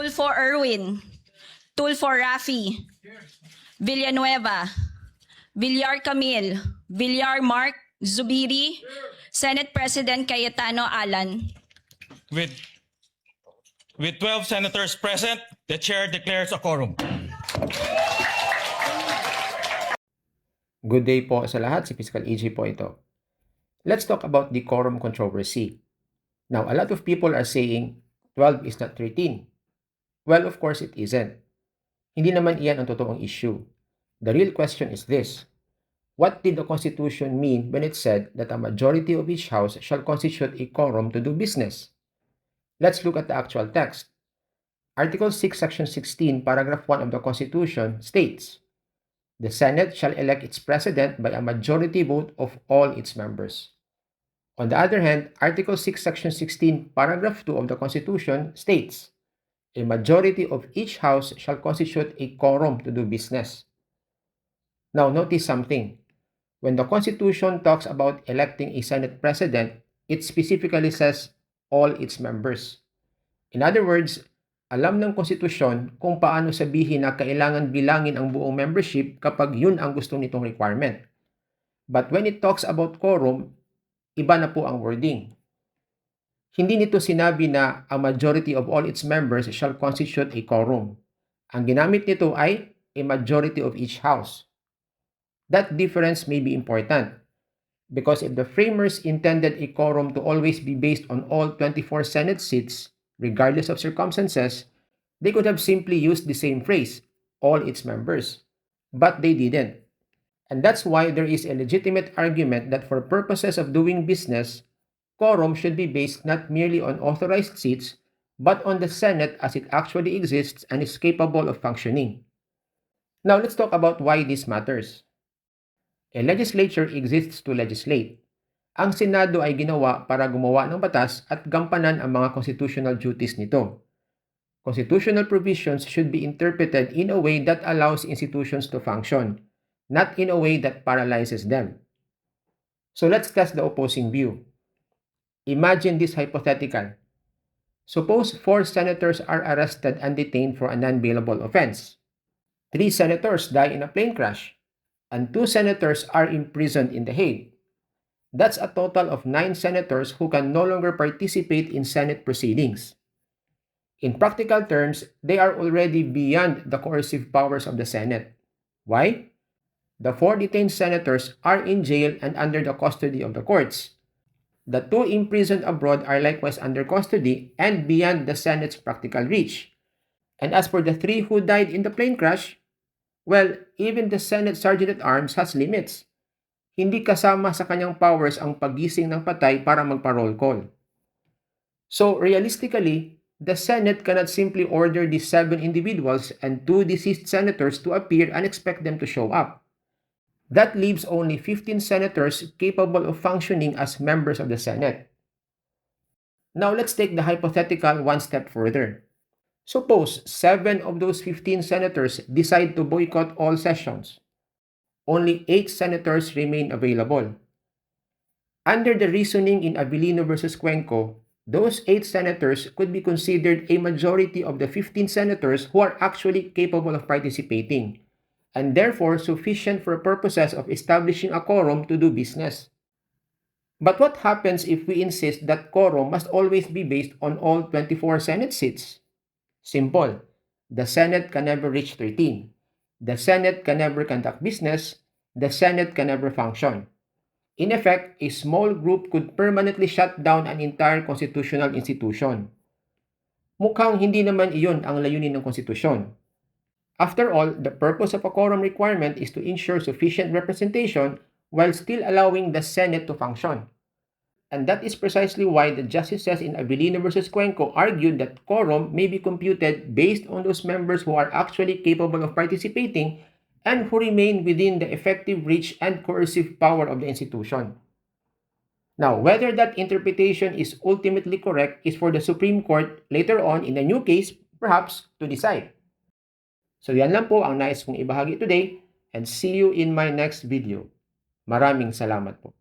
Tulfo Erwin, Tulfo Rafi, Villanueva, Villar Camille, Villar Mark Zubiri, Senate President Cayetano Alan. With 12 senators present, the chair declares a quorum. Good day po sa lahat, si Fiscal EJ po ito. Let's talk about the quorum controversy. Now, a lot of people are saying 12 is not 13. Well, of course it isn't. Hindi naman iyan ang totoong issue. The real question is this: what did the Constitution mean when it said that a majority of each house shall constitute a quorum to do business? Let's look at the actual text. Article 6, Section 16, Paragraph 1 of the Constitution states, "The Senate shall elect its president by a majority vote of all its members." On the other hand, Article 6, Section 16, Paragraph 2 of the Constitution states, "A majority of each house shall constitute a quorum to do business." Now, notice something. When the Constitution talks about electing a Senate president, it specifically says all its members. In other words, alam ng Konstitusyon kung paano sabihin na kailangan bilangin ang buong membership kapag yun ang gusto nitong requirement. But when it talks about quorum, iba na po ang wording. Hindi nito sinabi na a majority of all its members shall constitute a quorum. Ang ginamit nito ay a majority of each house. That difference may be important because if the framers intended a quorum to always be based on all 24 Senate seats, regardless of circumstances, they could have simply used the same phrase, all its members. But they didn't. And that's why there is a legitimate argument that for purposes of doing business, quorum should be based not merely on authorized seats, but on the Senate as it actually exists and is capable of functioning. Now let's talk about why this matters. A legislature exists to legislate. Ang Senado ay ginawa para gumawa ng batas at gampanan ang mga constitutional duties nito. Constitutional provisions should be interpreted in a way that allows institutions to function, not in a way that paralyzes them. So let's test the opposing view. Imagine this hypothetical. Suppose 4 senators are arrested and detained for a non-bailable offense. 3 senators die in a plane crash, and 2 senators are imprisoned in The Hague. That's a total of 9 senators who can no longer participate in Senate proceedings. In practical terms, they are already beyond the coercive powers of the Senate. Why? The 4 detained senators are in jail and under the custody of the courts. The 2 imprisoned abroad are likewise under custody and beyond the Senate's practical reach. And as for the 3 who died in the plane crash, well, even the Senate Sergeant-at-Arms has limits. Hindi kasama sa kanyang powers ang pagising ng patay para magpa-roll call. So, realistically, the Senate cannot simply order these 7 individuals and 2 deceased senators to appear and expect them to show up. That leaves only 15 senators capable of functioning as members of the Senate. Now, let's take the hypothetical one step further. Suppose 7 of those 15 senators decide to boycott all sessions. Only 8 senators remain available. Under the reasoning in Avellino versus Cuenco, those 8 senators could be considered a majority of the 15 senators who are actually capable of participating, and therefore sufficient for purposes of establishing a quorum to do business. But what happens if we insist that quorum must always be based on all 24 Senate seats? Simple. The Senate can never reach 13. The Senate can never conduct business. The Senate can never function. In effect, a small group could permanently shut down an entire constitutional institution. Mukhang hindi naman iyon ang layunin ng konstitusyon. After all, the purpose of a quorum requirement is to ensure sufficient representation while still allowing the Senate to function. And that is precisely why the justices in Avellino versus Cuenco argued that quorum may be computed based on those members who are actually capable of participating and who remain within the effective reach and coercive power of the institution. Now, whether that interpretation is ultimately correct is for the Supreme Court later on in a new case, perhaps, to decide. So yan lang po ang nais kong ibahagi today and see you in my next video. Maraming salamat po.